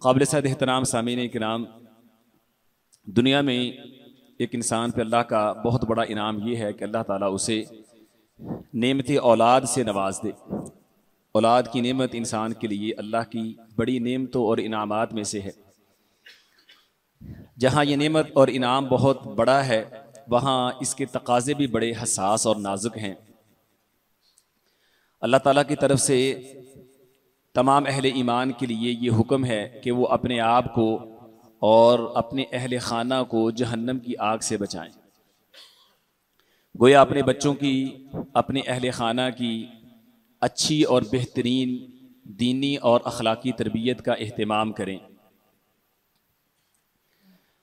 काबिल सद एहतराम सामीन किराम, दुनिया में एक इंसान पे अल्लाह का बहुत बड़ा इनाम ये है कि अल्लाह ताला उसे नेमत औलाद से नवाज दे। औलाद की नेमत इंसान के लिए अल्लाह की बड़ी नेमतों और इनामात में से है। जहाँ ये नेमत और इनाम बहुत बड़ा है, वहाँ इसके तकाजे भी बड़े हसास और नाजुक हैं। अल्लाह ताला की तरफ से तमाम अहले ईमान के लिए ये हुक्म है कि वो अपने आप को और अपने अहले खाना को जहन्नम की आग से बचाएं। गोया अपने बच्चों की, अपने अहले खाना की अच्छी और बेहतरीन दीनी और अखलाकी तरबियत का एहतमाम करें।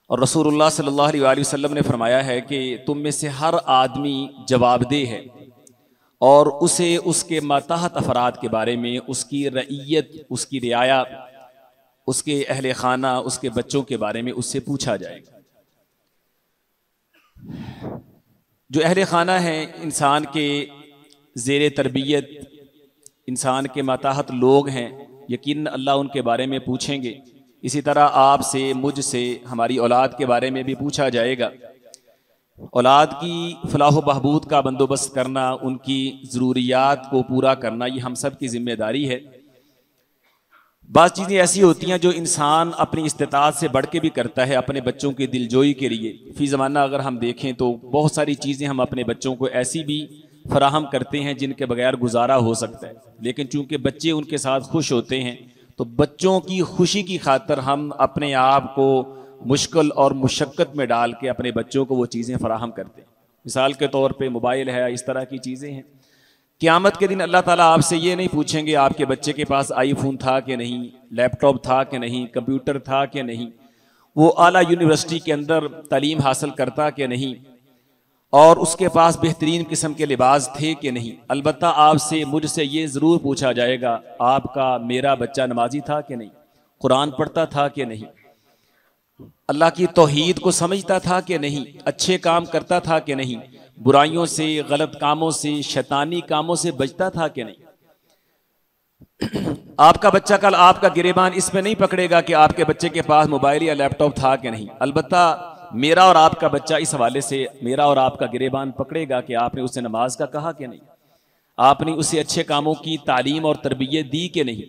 और रसूलुल्लाह सल्लल्लाहु अलैहि वसल्लम ने फरमाया है कि तुम में से हर आदमी जवाबदेह है और उसे उसके मातहत अफराद के बारे में, उसकी रईयत, उसकी रियाया, उसके अहले खाना, उसके बच्चों के बारे में उससे पूछा जाएगा। जो अहले खाना है इंसान के ज़ेरे तरबियत, इंसान के मातहत लोग हैं, यकीन अल्लाह उनके बारे में पूछेंगे। इसी तरह आपसे, मुझसे, हमारी औलाद के बारे में भी पूछा जाएगा। औलाद की फलाह बहबूद का बंदोबस्त करना, उनकी ज़रूरियात को पूरा करना, ये हम सब की जिम्मेदारी है। बाज़ चीज़ें ऐसी होती हैं जो इंसान अपनी इस्तिताअत से बढ़ के भी करता है अपने बच्चों की दिलजोई के लिए। फ़ी ज़माना अगर हम देखें तो बहुत सारी चीज़ें हम अपने बच्चों को ऐसी भी फराहम करते हैं जिनके बगैर गुजारा हो सकता है, लेकिन चूँकि बच्चे उनके साथ खुश होते हैं तो बच्चों की खुशी की खातिर हम अपने आप को मुश्किल और मुशक्क़त में डाल के अपने बच्चों को वो चीज़ें फराहम करते हैं। मिसाल के तौर पे मोबाइल है, इस तरह की चीज़ें हैं। क़यामत के दिन अल्लाह ताला आपसे ये नहीं पूछेंगे आपके बच्चे के पास आईफोन था कि नहीं, लैपटॉप था कि नहीं, कंप्यूटर था कि नहीं, वो आला यूनिवर्सिटी के अंदर तालीम हासिल करता कि नहीं, और उसके पास बेहतरीन किस्म के लिबास थे कि नहीं। अलबत्ता आपसे, मुझसे ये ज़रूर पूछा जाएगा आपका, मेरा बच्चा नमाजी था कि नहीं, कुरान पढ़ता था कि नहीं, अल्लाह की तौहीद को समझता था कि नहीं, अच्छे काम करता था कि नहीं, बुराइयों से, गलत कामों से, शैतानी कामों से बचता था कि नहीं। आपका बच्चा कल आपका गिरेबान इसमें नहीं पकड़ेगा कि आपके बच्चे के पास मोबाइल या लैपटॉप था कि नहीं। अलबत्ता मेरा और आपका बच्चा इस हवाले से मेरा और आपका गिरेबान पकड़ेगा कि आपने उसे नमाज का कहा कि नहीं, आपने उसे अच्छे कामों की तालीम और तरबियत दी कि नहीं,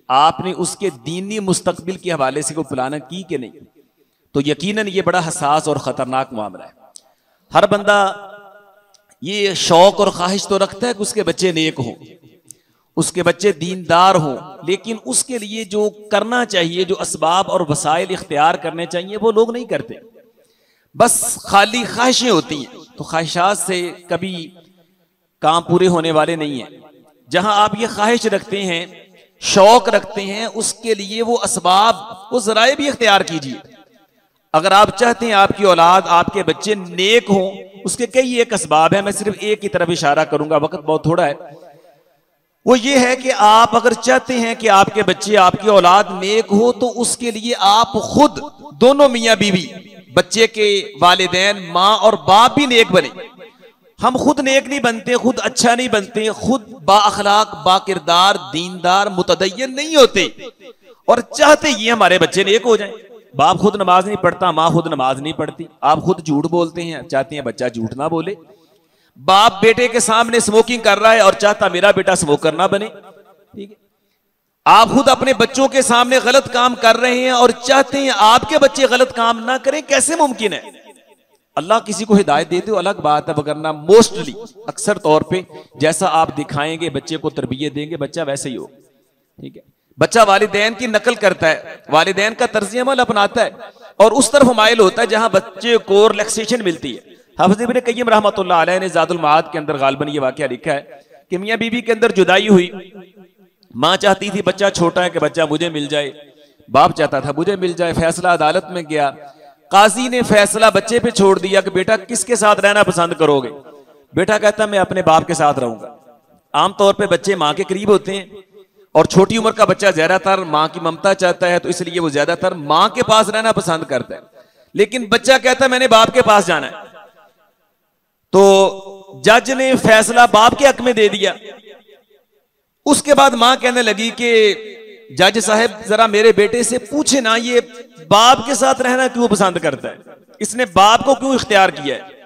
आपने उसके दीनी मुस्तकबिल के हवाले से कोई प्लान की कि नहीं। तो यकीनन ये बड़ा हसास और ख़तरनाक मामला है। हर बंदा ये शौक और ख्वाहिश तो रखता है कि उसके बच्चे नेक हों, उसके बच्चे दीनदार हों, लेकिन उसके लिए जो करना चाहिए, जो असबाब और वसाइल इख्तियार करने चाहिए, वो लोग नहीं करते। बस खाली ख्वाहिशें होती हैं, तो ख्वाहिशात से कभी काम पूरे होने वाले नहीं हैं। जहां आप ये ख्वाहिश रखते हैं, शौक रखते हैं, उसके लिए वो असबाब, वो ज़राए भी इख्तियार कीजिए। अगर आप चाहते हैं आपकी औलाद, आपके बच्चे नेक हों, उसके कई एक असबाब है। मैं सिर्फ एक की तरफ इशारा करूंगा, वक्त बहुत थोड़ा है। वो ये है कि आप अगर चाहते हैं कि आपके बच्चे, आपकी औलाद नेक हो, तो उसके लिए आप खुद, दोनों मियाँ बीवी, बच्चे के वालिदैन, माँ और बाप भी नेक बने। हम खुद नेक नहीं बनते, खुद अच्छा नहीं बनते, खुद बाअखलाक, बाकिरदार, दीनदार, मुतदय्यन नहीं होते, और चाहते ये हमारे बच्चे नेक हो जाएं। बाप खुद नमाज नहीं पढ़ता, माँ खुद नमाज नहीं पढ़ती, आप खुद झूठ बोलते हैं, चाहते हैं बच्चा झूठ ना बोले। बाप बेटे के सामने स्मोकिंग कर रहा है और चाहता मेरा बेटा स्मोकर ना बने। ठीक है, आप खुद अपने बच्चों के सामने गलत काम कर रहे हैं और चाहते हैं आपके बच्चे गलत काम ना करें। कैसे मुमकिन है? अल्लाह किसी को हिदायत देते हो अलग बात है, वगरना मोस्टली, अक्सर तौर पे जैसा आप दिखाएंगे, बच्चे को तरबियत देंगे, बच्चा वैसे ही हो। ठीक है, बच्चा वालिदैन की नकल करता है, वालिदैन का तर्ज अमल अपनाता है और उस तरफ माइल होता है जहां बच्चे को रिलैक्सेशन मिलती है। हाफिज़ इब्न क़य्यिम रहमतुल्लाह अलैह ने ज़ादुल माद के अंदर गालिबन ये वाक़या लिखा है कि मियाँ बीवी के अंदर जुदाई हुई। माँ चाहती थी बच्चा छोटा है कि बच्चा मुझे मिल जाए, बाप चाहता था मुझे मिल जाए। फैसला अदालत में गया, काजी ने फैसला बच्चे पे छोड़ दिया कि बेटा किसके साथ रहना पसंद करोगे। बेटा कहता मैं अपने बाप के साथ रहूंगा। आमतौर पर बच्चे माँ के करीब होते हैं और छोटी उम्र का बच्चा ज्यादातर माँ की ममता चाहता है, तो इसलिए वो ज्यादातर माँ के पास रहना पसंद करता है। लेकिन बच्चा कहता है मैंने बाप के पास जाना है, तो जज ने फैसला बाप के हक में दे दिया। उसके बाद मां कहने लगी कि जज साहब जरा मेरे बेटे से पूछे ना, ये बाप के साथ रहना क्यों पसंद करता है, इसने बाप को क्यों इख्तियार किया है।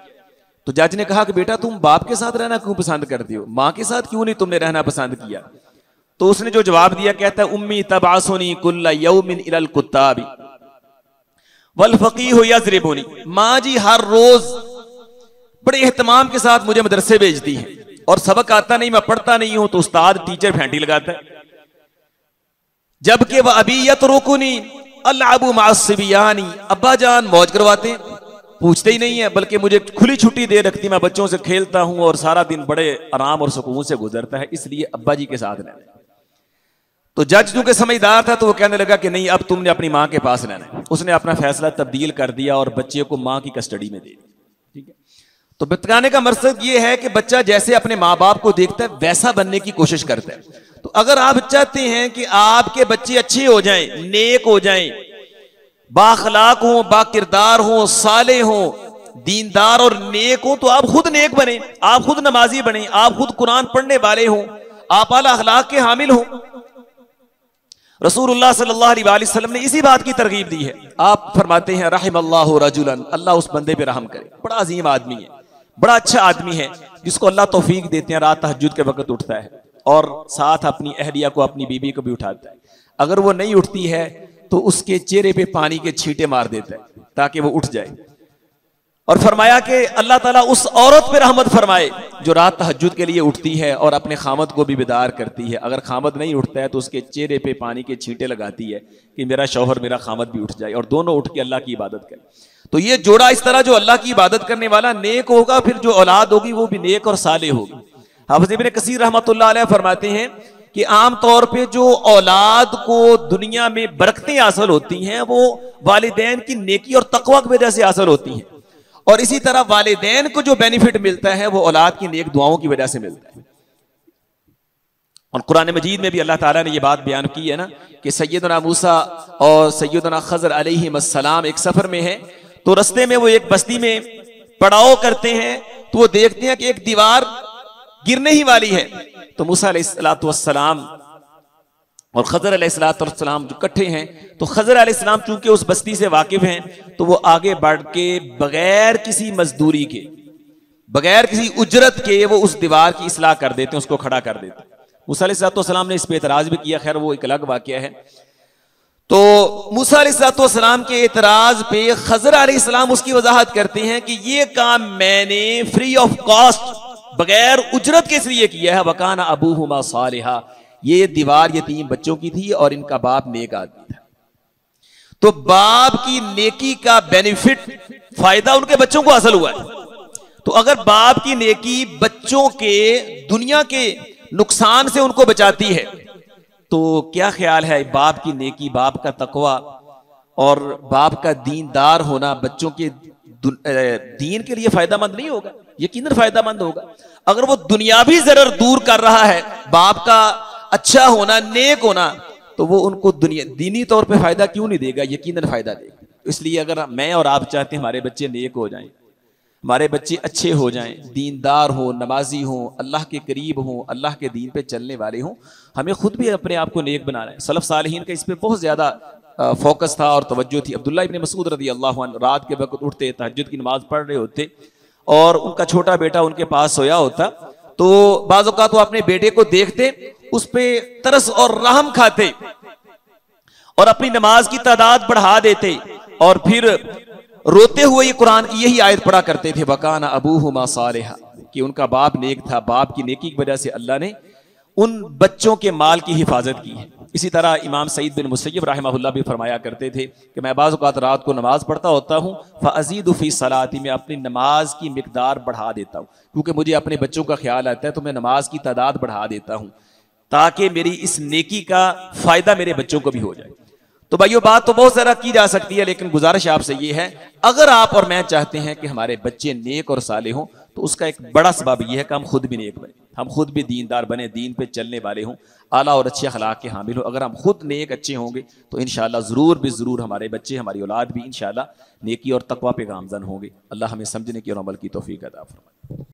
तो जज ने कहा कि बेटा तुम बाप के साथ रहना क्यों पसंद करते हो, मां के साथ क्यों नहीं तुमने रहना पसंद किया। तो उसने जो जवाब दिया, कहता है उम्मी तबासुनी कुल्ला यौमिन इलल कुत्ताबी वल फकीह यज़रिबुनी। मां जी हर रोज बड़े एहतमाम के साथ मुझे मदरसे भेजती है, और सबक आता नहीं, मैं पढ़ता नहीं हूं तो उस्ताद टीचर फेंटी लगाता है। जबकि वह अभी यतरुकुनी अल्लाबु मासिबियानी, अब्बा जान मौज करवाते हैं, पूछते ही नहीं है, बल्कि मुझे खुली छुट्टी दे रखती, मैं बच्चों से खेलता हूं और सारा दिन बड़े आराम और सुकून से गुजरता है, इसलिए अब्बा जी के साथ रहना। तो जज चूंकि समझदार था तो वो कहने लगा कि नहीं, अब तुमने अपनी मां के पास रहना है। उसने अपना फैसला तब्दील कर दिया और बच्चे को मां की कस्टडी में दे दिया। ठीक है, तो बताने का मकसद ये है कि बच्चा जैसे अपने माँ बाप को देखता है वैसा बनने की कोशिश करता है। तो अगर आप चाहते हैं कि आपके बच्चे अच्छे हो जाएं, नेक हो जाएं, बाखलाक हो, बाकिरदार हो, साले हो, दीनदार और नेक हो, तो आप खुद नेक बने, आप खुद नमाजी बने, आप खुद कुरान पढ़ने वाले हो, आप आला अखलाक के हामिल हो। रसूलुल्लाह सल्लल्लाहु अलैहि वसल्लम ने इसी बात की तरगीब दी है। आप फरमाते हैं रहमल्लाहु रजुलन, अल्लाह उस बंदे पे रहम करे, बड़ा अजीम आदमी है, बड़ा अच्छा आदमी है, जिसको अल्लाह तौफीक देते हैं, रात तहज्जुद के वक्त उठता है और साथ अपनी अहलिया को, अपनी बीबी को भी उठाता है। अगर वो नहीं उठती है तो उसके चेहरे पे पानी के छींटे मार देता है ताकि वो उठ जाए। और फरमाया कि अल्लाह ताला उस औरत पे रहमत फरमाए जो रात तहज्जुद के लिए उठती है और अपने खामद को भी बेदार करती है। अगर खामद नहीं उठता है तो उसके चेहरे पे पानी के छींटे लगाती है कि मेरा शौहर, मेरा खामद भी उठ जाए, और दोनों उठ के अल्लाह की इबादत करें। तो ये जोड़ा इस तरह जो अल्लाह की इबादत करने वाला नेक होगा, फिर जो औलाद होगी वो भी नेक और साले होगी। हाफिज़ इब्न कसीर रहमतुल्लाह अलैह फरमाते हैं कि आम तौर पे जो औलाद को दुनिया में बरकतें हासिल होती हैं वो वालिदैन की नेकी और तकवा की वजह से हासिल होती हैं, और इसी तरह वालिदैन को जो बेनिफिट मिलता है वो औलाद की नेक दुआओं की वजह से मिलता है। और कुरान मजीद में भी अल्लाह ताला ने ये बात बयान की है ना कि सैयदना मूसा और सैयदना खज़र अलैहिस्सलाम एक सफर में है, तो रस्ते में वो एक बस्ती में पड़ाव करते हैं, तो वो देखते हैं कि एक दीवार गिरने ही वाली है। तो मूसा अलैहिस्सलाम और खज़र अलैहिस्सलाम जो इकट्ठे हैं, तो खज़र अलैहिस्सलाम चूंकि उस बस्ती से वाकिफ हैं तो वो आगे बढ़ के बगैर किसी मजदूरी के, बगैर किसी उजरत के वो उस दीवार की इस्लाह कर देते हैं, उसको खड़ा कर देते हैं। मूसा अलैहिस्सलाम ने इस पे एतराज भी किया, खैर वो एक अलग वाकया है। तो मूसा अलैहिस्सलाम के एतराज पे खज़र अलैहिस्सलाम उसकी वजाहत करते हैं कि ये काम मैंने फ्री ऑफ कॉस्ट, बगैर उजरत के इसलिए किया है। वकाना अबूहुमा सालिहा, ये दीवार यतीम बच्चों की थी और इनका बाप नेक आदमी था। तो बाप की नेकी का बेनिफिट, फायदा उनके बच्चों को हासिल हुआ है। तो अगर बाप की नेकी बच्चों के दुनिया के नुकसान से उनको बचाती है, तो क्या ख्याल है बाप की नेकी, बाप का तकवा और बाप का दीनदार होना बच्चों के दीन के लिए फायदामंद नहीं होगा? यकीनन फायदामंद होगा। अगर वो दुनियावी जरर दूर कर रहा है, बाप का अच्छा होना, नेक होना, तो वो उनको दीनी तौर पे फायदा क्यों नहीं देगा? यकीनन फायदा देगा। इसलिए अगर मैं और आप चाहते हैं हमारे बच्चे नेक हो जाएं, हमारे बच्चे अच्छे हो जाएं, दीनदार हो, नमाजी हो, अल्लाह के करीब हो, अल्लाह के दीन पे चलने वाले हों, हमें खुद भी अपने आप को नेक बनाना है। सलफ सालिहीन का इस पे बहुत ज्यादा फोकस था और तवज्जो थी। अब्दुल्लाह इब्न मसूद रज़ी अल्लाहु अन्हु रात के वक्त उठते, तहज्जुद की नमाज पढ़ रहे होते और उनका छोटा बेटा उनके पास सोया होता, तो बाज़ औक़ात वो अपने बेटे को देखते, उस पे तरस और रहम खाते और अपनी नमाज की तादाद बढ़ा देते, और फिर रोते हुए ये कुरान की यही आयत पढ़ा करते थे, वकाना अबूहुमा सालिहा, कि उनका बाप नेक था, बाप की नेकी की वजह से अल्लाह ने उन बच्चों के माल की हिफाजत की है। इसी तरह इमाम सईद बिन मुसय्यब रहमहुल्लाह भी फरमाया करते थे कि मैं बाज़ औक़ात रात को नमाज पढ़ता होता हूँ, फ़अज़ीदु फ़ी सलाती, मैं अपनी नमाज की मिक़दार बढ़ा देता हूँ, क्योंकि मुझे अपने बच्चों का ख्याल आता है, तो मैं नमाज की तादाद बढ़ा देता हूँ ताकि मेरी इस नेकी का फ़ायदा मेरे बच्चों को भी हो जाए। तो भाइयों, बात तो बहुत ज़्यादा की जा सकती है, लेकिन गुजारिश आपसे ये है, अगर आप और मैं चाहते हैं कि हमारे बच्चे नेक और साले हों, तो उसका एक बड़ा सबब यह है कि हम खुद भी नेक बने, हम खुद भी दीनदार बने, दीन पे चलने वाले हों, आला और अच्छे अखलाक के हामिल हों। अगर हम खुद नेक अच्छे होंगे तो इंशाअल्लाह ज़रूर भी ज़रूर हमारे बच्चे, हमारी औलाद भी इंशाअल्लाह नेकी और तकवा पे गामज़न होंगे। अल्लाह हमें समझने की और अमल की तौफीक अता फरमाए।